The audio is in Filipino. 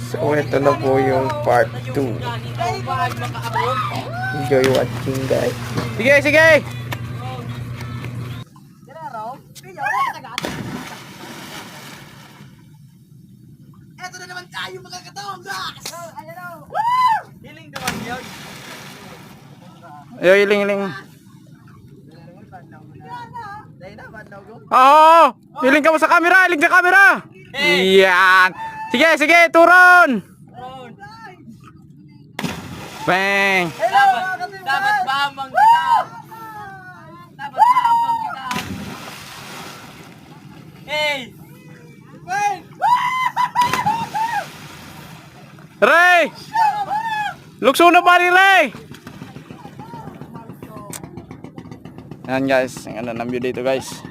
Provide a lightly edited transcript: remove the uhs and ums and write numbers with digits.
So ito na po yung part 2. Enjoy watching guys. Sige, sige! Eto na naman tayo mga katonggas! Hiling naman yun. Ayo, iling-iling. Dahil na, bandaw ko. Oo! Iling ka mo sa camera! Iling sa camera! Yan! Sige, sige! Turon! Bang! Hello mga katonggas! Dapat maambang kita! Dapat maambang kita! Hey! Ben! Ray! Lukso na ba ni Ray? Yan guys, ang ano ng view dito guys.